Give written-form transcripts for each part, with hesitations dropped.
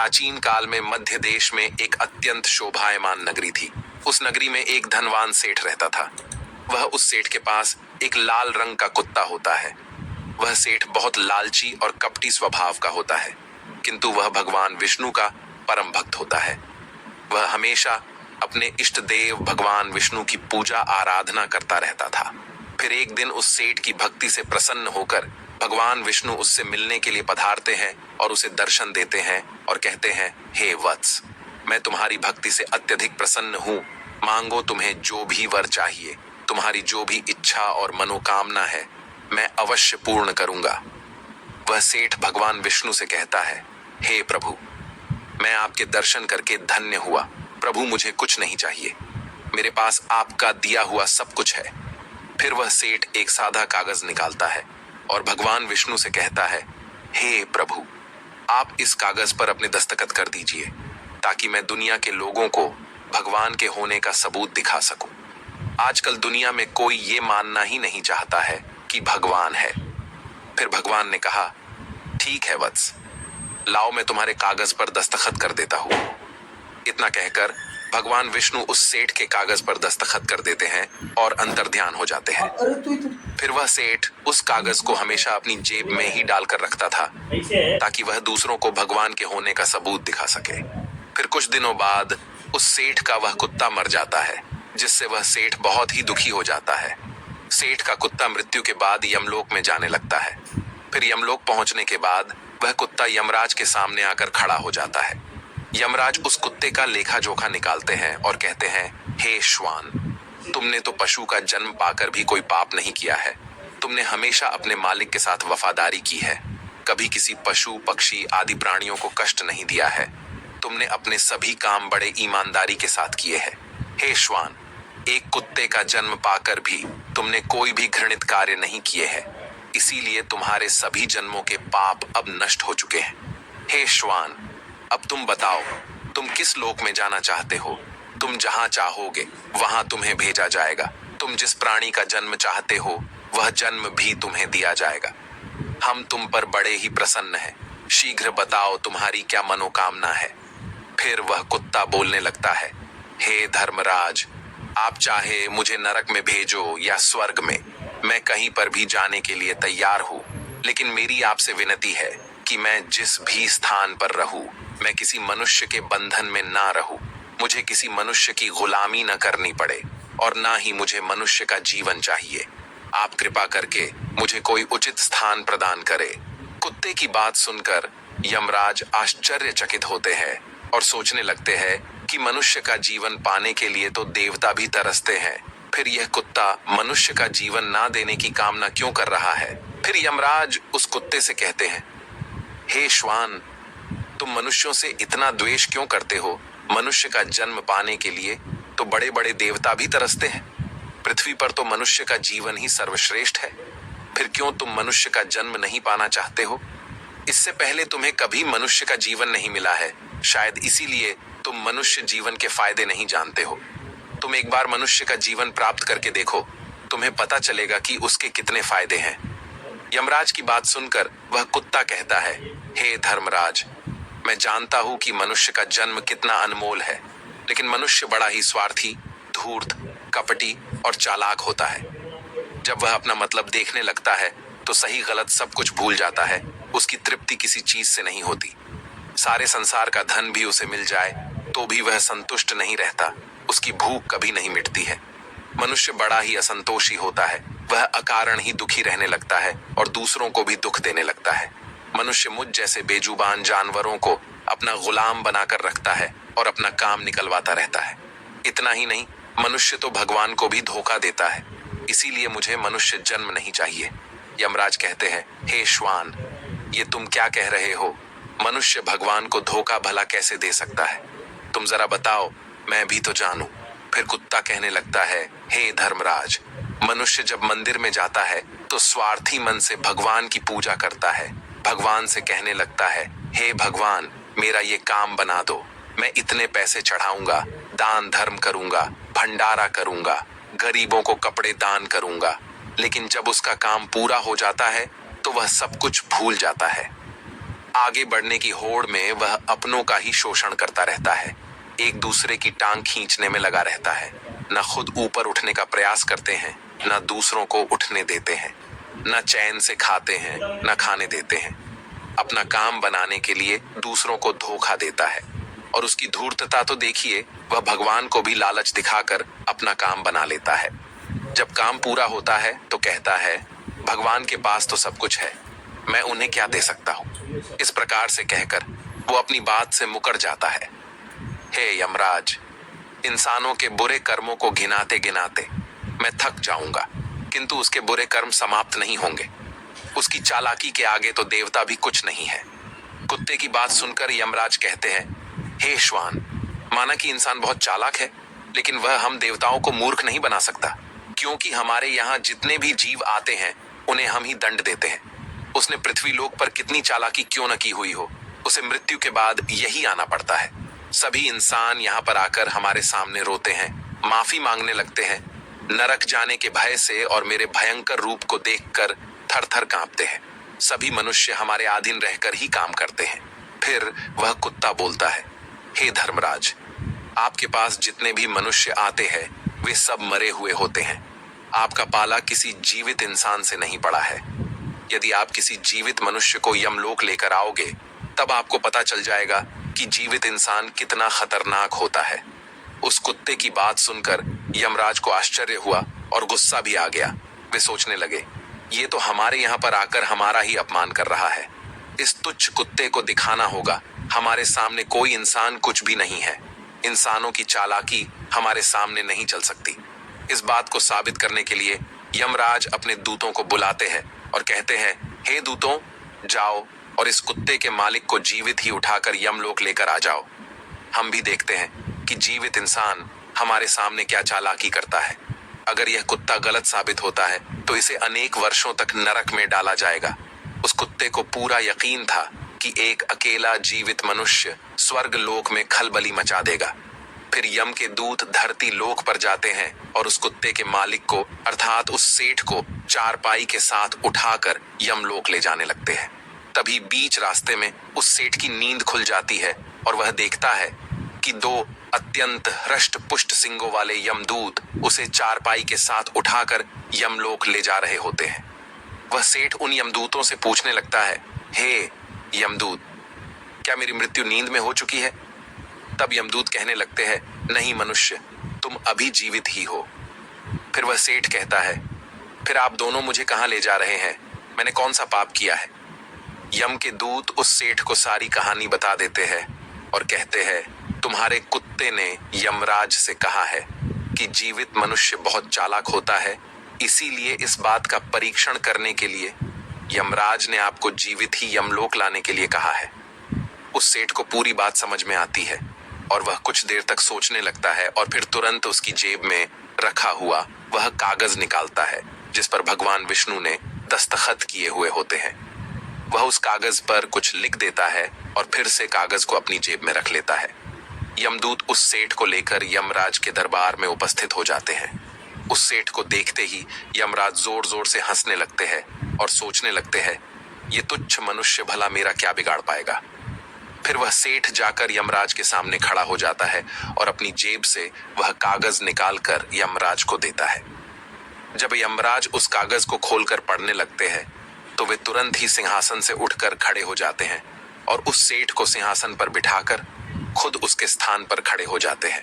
प्राचीन काल में मध्य देश में एक अत्यंत शोभायमान नगरी थी। उस नगरी में एक धनवान सेठ रहता था। वह उस सेठ के पास एक लाल रंग का कुत्ता होता है। वह सेठ बहुत लालची और कपटी स्वभाव का होता है, किंतु वह भगवान विष्णु का परम भक्त होता है। वह हमेशा अपने इष्ट देव भगवान विष्णु की पूजा आराधना करता रहता था। फिर एक दिन उस सेठ की भक्ति से प्रसन्न होकर भगवान विष्णु उससे मिलने के लिए पधारते हैं और उसे दर्शन देते हैं और कहते हैं, हे वत्स, मैं तुम्हारी भक्ति से अत्यधिक प्रसन्न हूँ। मांगो तुम्हें जो भी वर चाहिए, तुम्हारी जो भी इच्छा और मनोकामना है, मैं अवश्य पूर्ण करूंगा। वह सेठ भगवान विष्णु से कहता है, हे प्रभु, मैं आपके दर्शन करके धन्य हुआ। प्रभु, मुझे कुछ नहीं चाहिए, मेरे पास आपका दिया हुआ सब कुछ है। फिर वह सेठ एक सादा कागज निकालता है और भगवान विष्णु से कहता है, हे प्रभु, आप इस कागज पर अपने दस्तखत कर दीजिए ताकि मैं दुनिया के लोगों को भगवान के होने का सबूत दिखा सकूं। आजकल दुनिया में कोई ये मानना ही नहीं चाहता है कि भगवान है। फिर भगवान ने कहा, ठीक है वत्स, लाओ मैं तुम्हारे कागज पर दस्तखत कर देता हूं। इतना कहकर भगवान विष्णु उस सेठ के कागज पर दस्तखत कर देते हैं और अंतर्ध्यान हो जाते हैं। फिर वह सेठ उस कागज को हमेशा अपनी जेब में ही डालकर रखता था ताकि वह दूसरों को भगवान के होने का सबूत दिखा सके। फिर कुछ दिनों बाद उस सेठ का वह कुत्ता मर जाता है, जिससे वह सेठ बहुत ही दुखी हो जाता है। सेठ का कुत्ता मृत्यु के बाद यमलोक में जाने लगता है। फिर यमलोक पहुंचने के बाद वह कुत्ता यमराज के सामने आकर खड़ा हो जाता है। यमराज उस कुत्ते का लेखा जोखा निकालते हैं और कहते हैं, हे श्वान, तुमने तो पशु का जन्म पाकर भी कोई पाप नहीं किया है। तुमने हमेशा अपने मालिक के साथ वफादारी की है, कभी किसी पशु पक्षी आदि प्राणियों को कष्ट नहीं दिया है। तुमने अपने सभी काम बड़े ईमानदारी के साथ किए हैं। हे श्वान, एक कुत्ते का जन्म पाकर भी तुमने कोई भी घृणित कार्य नहीं किए हैं, इसीलिए तुम्हारे सभी जन्मों के पाप अब नष्ट हो चुके हैं। हे श्वान, अब तुम बताओ, तुम किस लोक में जाना चाहते हो? तुम जहां चाहोगे वहां तुम्हें भेजा जाएगा। तुम जिस प्राणी का जन्म चाहते हो वह जन्म भी तुम्हें दिया जाएगा। हम तुम पर बड़े ही प्रसन्न हैं। शीघ्र बताओ तुम्हारी क्या मनोकामना है। फिर वह कुत्ता बोलने लगता है, हे धर्मराज, आप चाहे मुझे नरक में भेजो या स्वर्ग में, मैं कहीं पर भी जाने के लिए तैयार हूँ। लेकिन मेरी आपसे विनती है कि मैं जिस भी स्थान पर रहूं, मैं किसी मनुष्य के बंधन में ना रहूं। मुझे किसी मनुष्य की गुलामी न करनी पड़े और ना ही मुझे मनुष्य का जीवन चाहिए। आप कृपा करके मुझे कोई उचित स्थान प्रदान करे। कुत्ते की बात सुनकर यमराज आश्चर्यचकित होते हैं और सोचने लगते हैं कि मनुष्य का जीवन पाने के लिए तो देवता भी तरसते हैं, फिर यह कुत्ता मनुष्य का जीवन ना देने की कामना क्यों कर रहा है। फिर यमराज उस कुत्ते से कहते हैं, हे श्वान, तुम मनुष्यों से इतना द्वेष क्यों करते हो? मनुष्य का जन्म पाने के लिए तो बड़े बड़े देवता भी तरसते हैं। पृथ्वी पर तो मनुष्य का जीवन ही सर्वश्रेष्ठ है, फिर क्यों तुम मनुष्य का जन्म नहीं पाना चाहते हो? इससे पहले तुम्हें कभी मनुष्य का जीवन नहीं मिला है, शायद इसीलिए तुम मनुष्य जीवन के फायदे नहीं जानते हो। तुम एक बार मनुष्य का जीवन प्राप्त करके देखो, तुम्हें पता चलेगा कि उसके कितने फायदे हैं। यमराज की बात सुनकर वह कुत्ता कहता है, हे धर्मराज, मैं जानता हूं कि मनुष्य का जन्म कितना अनमोल है, लेकिन मनुष्य बड़ा ही स्वार्थी, धूर्त, कपटी और चालाक होता है। जब वह अपना मतलब देखने लगता है तो सही गलत सब कुछ भूल जाता है। उसकी तृप्ति किसी चीज से नहीं होती। सारे संसार का धन भी उसे मिल जाए तो भी वह संतुष्ट नहीं रहता। उसकी भूख कभी नहीं मिटती है। मनुष्य बड़ा ही असंतोषी होता है। वह अकारण ही दुखी रहने लगता है और दूसरों को भी दुख देने लगता है। मनुष्य मुझ जैसे बेजुबान जानवरों को अपना गुलाम बनाकर रखता है और अपना काम निकलवाता रहता है। इतना ही नहीं, मनुष्य तो भगवान को भी धोखा देता है। इसीलिए मुझे मनुष्य जन्म नहीं चाहिए। यमराज कहते हैं, हे श्वान, ये तुम क्या कह रहे हो? मनुष्य भगवान को धोखा भला कैसे दे सकता है? तुम जरा बताओ, मैं भी तो जानूं। फिर कुत्ता कहने लगता है, हे धर्मराज, मनुष्य जब मंदिर में जाता है तो स्वार्थी मन से भगवान की पूजा करता है। भगवान से कहने लगता है, हे भगवान, मेरा ये काम बना दो। मैं इतने पैसे चढ़ाऊंगा, दान धर्म करूंगा, भंडारा करूंगा, गरीबों को कपड़े दान करूंगा। लेकिन जब उसका काम पूरा हो जाता है तो वह सब कुछ भूल जाता है। आगे बढ़ने की होड़ में वह अपनों का ही शोषण करता रहता है, एक दूसरे की टांग खींचने में लगा रहता है। न खुद ऊपर उठने का प्रयास करते हैं, न दूसरों को उठने देते हैं, न चैन से खाते हैं, न खाने देते हैं। अपना काम बनाने के लिए दूसरों को धोखा देता है। और उसकी धूर्तता तो देखिए, वह भगवान को भी लालच दिखाकर अपना काम बना लेता है। जब काम पूरा होता है तो कहता है, भगवान के पास तो सब कुछ है, मैं उन्हें क्या दे सकता हूं। इस प्रकार से कहकर वो अपनी बात से मुकर जाता है। हे यमराज, इंसानों के बुरे कर्मों को गिनाते गिनाते मैं थक जाऊंगा, किंतु उसके बुरे कर्म समाप्त नहीं होंगे। उसकी चालाकी के आगे तो देवता भी कुछ नहीं है। कुत्ते की बात सुनकर यमराज कहते हैं, हे श्वान, माना कि इंसान बहुत चालाक है, लेकिन वह हम देवताओं को मूर्ख नहीं बना सकता, क्योंकि हमारे यहाँ जितने भी जीव आते हैं उन्हें हम ही दंड देते हैं। उसने पृथ्वी लोक पर कितनी चालाकी क्यों न की हुई हो, उसे मृत्यु के बाद यही आना पड़ता है। सभी इंसान यहाँ पर आकर हमारे सामने रोते हैं, माफी मांगने लगते हैं, नरक जाने के भय से और मेरे भयंकर रूप को देखकर थर थर कांपते हैं। सभी मनुष्य हमारे अधीन रहकर ही काम करते हैं। फिर वह कुत्ता बोलता है, हे धर्मराज, आपके पास जितने भी मनुष्य आते हैं वे सब मरे हुए होते हैं। आपका पाला किसी जीवित इंसान से नहीं पड़ा है। यदि आप किसी जीवित मनुष्य को यमलोक लेकर आओगे, तब आपको पता चल जाएगा कि जीवित इंसान कितना खतरनाक होता है। उस कुत्ते की बात सुनकर यमराज को आश्चर्य हुआ और गुस्सा भी आ गया। वे सोचने लगे, ये तो हमारे यहाँ पर आकर हमारा ही अपमान कर रहा है। इस तुच्छ कुत्ते को दिखाना होगा हमारे सामने कोई इंसान कुछ भी नहीं है। इंसानों की चालाकी हमारे सामने नहीं चल सकती। इस बात को साबित करने के लिए यमराज अपने दूतों को बुलाते हैं और कहते हैं, हे दूतों, जाओ और इस कुत्ते के मालिक को जीवित ही उठाकर यमलोक लेकर आ जाओ। हम भी देखते हैं कि जीवित इंसान हमारे सामने क्या चालाकी करता है। अगर यह कुत्ता गलत साबित होता है तो इसे अनेक वर्षों तक नरक में डाला जाएगा। उस कुत्ते को पूरा यकीन था कि एक अकेला जीवित मनुष्य स्वर्ग लोक में खलबली मचा देगा। फिर यम के दूत धरती लोक पर जाते हैं और उस कुत्ते के मालिक को अर्थात उस सेठ को चारपाई के साथ उठाकर यमलोक ले जाने लगते हैं। तभी बीच रास्ते में उस सेठ की नींद खुल जाती है और वह देखता है कि दो अत्यंत हृष्ट पुष्ट सिंगों वाले यमदूत उसे चारपाई के साथ उठाकर यमलोक ले जा रहे होते हैं। वह सेठ उन यमदूतों से पूछने लगता है, हे यमदूत, क्या मेरी मृत्यु नींद में हो चुकी है? तब यमदूत कहने लगते हैं, नहीं मनुष्य, तुम अभी जीवित ही हो। फिर वह सेठ कहता है, फिर आप दोनों मुझे कहाँ ले जा रहे हैं? मैंने कौन सा पाप किया है? यम के दूत उस सेठ को सारी कहानी बता देते हैं और कहते हैं, तुम्हारे कुत्ते ने यमराज से कहा है कि जीवित मनुष्य बहुत चालाक होता है, इसीलिए इस बात का परीक्षण करने के लिए यमराज ने आपको जीवित ही यमलोक लाने के लिए कहा है। उस सेठ को पूरी बात समझ में आती है और वह कुछ देर तक सोचने लगता है और फिर तुरंत उसकी जेब में रखा हुआ वह कागज निकालता है जिस पर भगवान विष्णु ने दस्तखत किए हुए होते हैं। वह उस कागज पर कुछ लिख देता है और फिर से कागज को अपनी जेब में रख लेता है। यमदूत उस सेठ को लेकर यमराज के दरबार में उपस्थित हो जाते हैं। उस सेठ को देखते ही यमराज जोर जोर से हंसने लगते हैं और सोचने लगते हैं, ये तुच्छ मनुष्य भला मेरा क्या बिगाड़ पाएगा। फिर वह सेठ जाकर यमराज के सामने खड़ा हो जाता है और अपनी जेब से वह कागज निकालकर यमराज को देता है। जब यमराज उस कागज को खोलकर पढ़ने लगते हैं तो वे तुरंत ही सिंहासन से उठकर खड़े हो जाते हैं और उस सेठ को सिंहासन पर बिठाकर खुद उसके स्थान पर खड़े हो जाते हैं,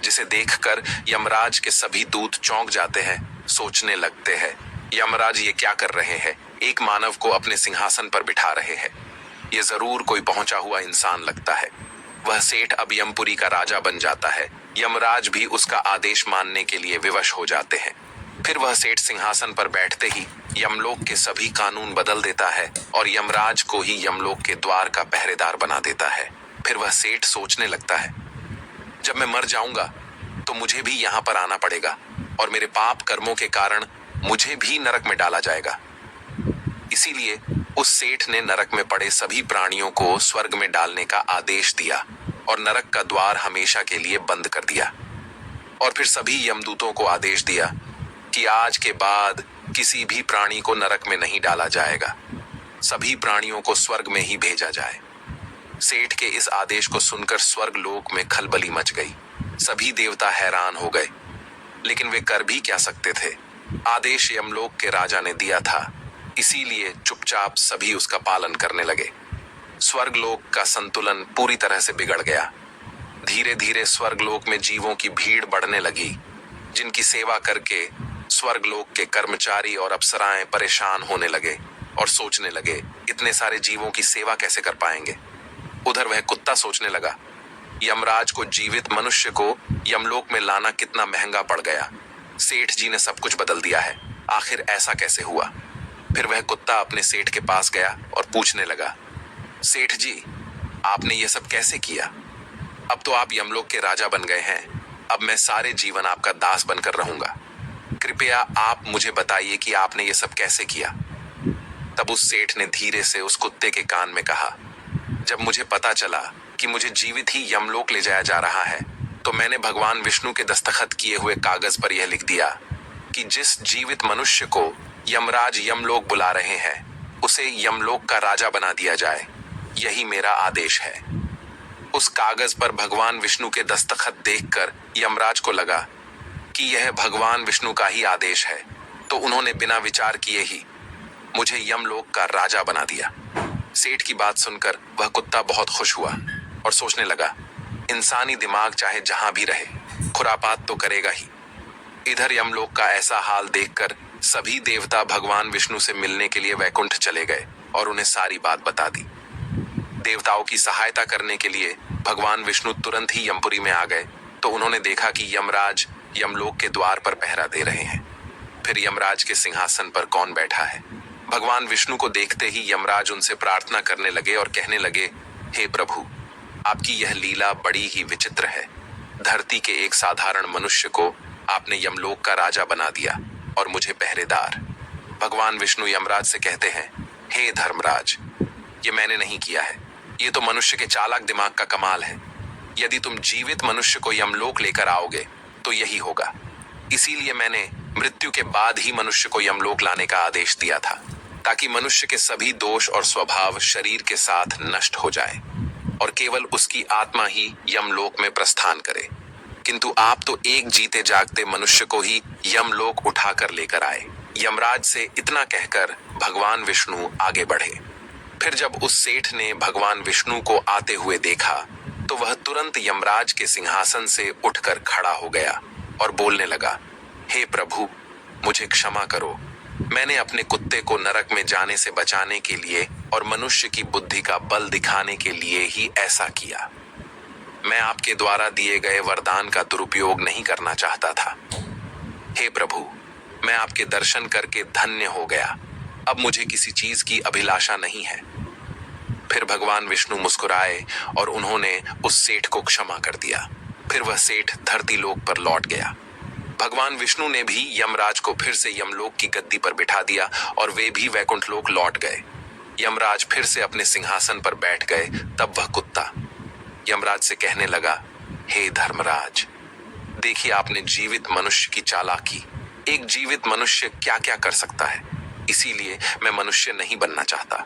जिसे देखकर यमराज के सभी दूत चौंक जाते हैं, सोचने लगते हैं, यमराज ये क्या कर रहे हैं? एक मानव को अपने सिंहासन पर बिठा रहे हैं। ये जरूर कोई पहुंचा हुआ इंसान लगता है। वह सेठ अब यमपुरी का राजा बन जाता है। यमराज भी उसका आदेश मानने के लिए विवश हो जाते हैं। फिर वह सेठ सिंहासन पर बैठते ही यमलोक के सभी कानून बदल देता है और यमराज को ही यमलोक के द्वार का पहरेदार बना देता है। फिर वह सेठ सोचने लगता है, जब मैं मर जाऊंगा तो मुझे भी यहाँ पर आना पड़ेगा और मेरे पाप कर्मों के कारण मुझे भी नरक में डाला जाएगा। इसीलिए उस सेठ ने नरक में पड़े सभी प्राणियों को स्वर्ग में डालने का आदेश दिया और नरक का द्वार हमेशा के लिए बंद कर दिया। और फिर सभी यमदूतों को आदेश दिया कि आज के बाद किसी भी प्राणी को नरक में नहीं डाला जाएगा। सभी प्राणियों को स्वर्ग में ही भेजा जाए। सेठ के इस आदेश को सुनकर स्वर्ग लोक में खलबली मच गई। सभी देवता हैरान हो गए, लेकिन वे कर भी क्या सकते थे। आदेश यमलोक के राजा ने दिया था, इसीलिए चुपचाप सभी उसका पालन करने लगे। स्वर्गलोक का संतुलन पूरी तरह से बिगड़ गया। धीरे धीरे स्वर्गलोक में जीवों की भीड़ बढ़ने लगी, जिनकी सेवा करके स्वर्गलोक के कर्मचारी और अप्सराएं परेशान होने लगे और सोचने लगे, इतने सारे जीवों की सेवा कैसे कर पाएंगे। उधर वह कुत्ता सोचने लगा, यमराज को जीवित मनुष्य को यमलोक में लाना कितना महंगा पड़ गया। सेठ जी ने सब कुछ बदल दिया है, आखिर ऐसा कैसे हुआ। फिर वह कुत्ता अपने सेठ के पास गया और पूछने लगा, सेठ जी, आपने ये सब कैसे किया। अब तो आप यमलोक के राजा बन गए हैं, अब मैं सारे जीवन आपका दास बनकर रहूंगा। कृपया आप मुझे बताइए कि आपने ये सब कैसे किया। तब उस सेठ ने धीरे से उस कुत्ते के कान में कहा, जब मुझे पता चला कि मुझे जीवित ही यमलोक ले जाया जा रहा है, तो मैंने भगवान विष्णु के दस्तखत किए हुए कागज पर यह लिख दिया कि जिस जीवित मनुष्य को यमराज यमलोक बुला रहे हैं, उसे यमलोक का राजा बना दिया जाए। यही मेरा आदेश है। उस कागज पर भगवान विष्णु के दस्तखत देखकर यमराज को लगा कि यह भगवान विष्णु का ही आदेश है, तो उन्होंने बिना विचार किए ही मुझे यमलोक का राजा बना दिया। सेठ की बात सुनकर वह कुत्ता बहुत खुश हुआ और सोचने लगा, इंसानी दिमाग चाहे जहां भी रहे, खुरापात तो करेगा ही। इधर यमलोक का ऐसा हाल देखकर सभी देवता भगवान विष्णु से मिलने के लिए वैकुंठ चले गए और उन्हें सारी बात बता दी। देवताओं की सहायता करने के लिए भगवान विष्णु तुरंत ही यमपुरी में आ गए, तो उन्होंने देखा कि यमराज यमलोक के द्वार पर पहरा दे रहे हैं। फिर यमराज के सिंहासन पर कौन बैठा है। भगवान विष्णु को देखते ही यमराज उनसे प्रार्थना करने लगे और कहने लगे, हे प्रभु, आपकी यह लीला बड़ी ही विचित्र है। धरती के एक साधारण मनुष्य को आपने यमलोक का राजा बना दिया और मुझे पहरेदार। भगवान विष्णु यमराज से कहते हैं, हे धर्मराज, ये मैंने नहीं किया है, ये तो मनुष्य के चालाक दिमाग का कमाल है। यदि तुम जीवित मनुष्य को यमलोक लेकर आओगे तो यही होगा। इसीलिए मैंने मृत्यु के बाद ही मनुष्य को यमलोक लाने का आदेश दिया था, ताकि मनुष्य के सभी दोष और स्वभाव शरीर के साथ नष्ट हो जाए और केवल उसकी आत्मा ही यमलोक में प्रस्थान करे। किंतु आप तो एक जीते जागते मनुष्य को ही यमलोक उठाकर लेकर आए। यमराज से इतना कहकर भगवान विष्णु आगे बढ़े। फिर जब उस सेठ ने भगवान विष्णु को आते हुए देखा, तो वह तुरंत यमराज के सिंहासन से उठकर खड़ा हो गया और बोलने लगा, हे प्रभु, मुझे क्षमा करो। मैंने अपने कुत्ते को नरक में जाने से बचाने के लिए और मनुष्य की बुद्धि का बल दिखाने के लिए ही ऐसा किया। मैं आपके द्वारा दिए गए वरदान का दुरुपयोग नहीं करना चाहता था। हे प्रभु, मैं आपके दर्शन करके धन्य हो गया। अब मुझे किसी चीज की अभिलाषा नहीं है। फिर भगवान विष्णु मुस्कुराए और उन्होंने उस सेठ को क्षमा कर दिया। फिर वह सेठ धरती लोक पर लौट गया। भगवान विष्णु ने भी यमराज को फिर से यमलोक की गद्दी पर बिठा दिया और वे भी वैकुंठ लोक लौट गए। यमराज फिर से अपने सिंहासन पर बैठ गए। तब वह कुत्ता यमराज से कहने लगा, हे धर्मराज, देखिए आपने जीवित मनुष्य की चालाकी। एक जीवित मनुष्य क्या क्या कर सकता है, इसीलिए मैं मनुष्य नहीं बनना चाहता।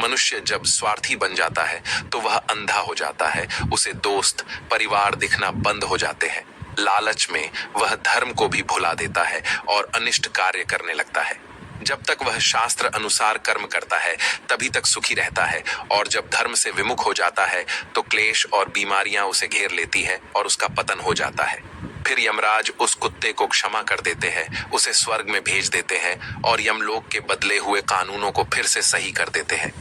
मनुष्य जब स्वार्थी बन जाता है तो वह अंधा हो जाता है, उसे दोस्त परिवार दिखना बंद हो जाते हैं। लालच में वह धर्म को भी भुला देता है और अनिष्ट कार्य करने लगता है। जब तक वह शास्त्र अनुसार कर्म करता है तभी तक सुखी रहता है, और जब धर्म से विमुख हो जाता है तो क्लेश और बीमारियां उसे घेर लेती है और उसका पतन हो जाता है। फिर यमराज उस कुत्ते को क्षमा कर देते हैं, उसे स्वर्ग में भेज देते हैं और यमलोक के बदले हुए कानूनों को फिर से सही कर देते हैं।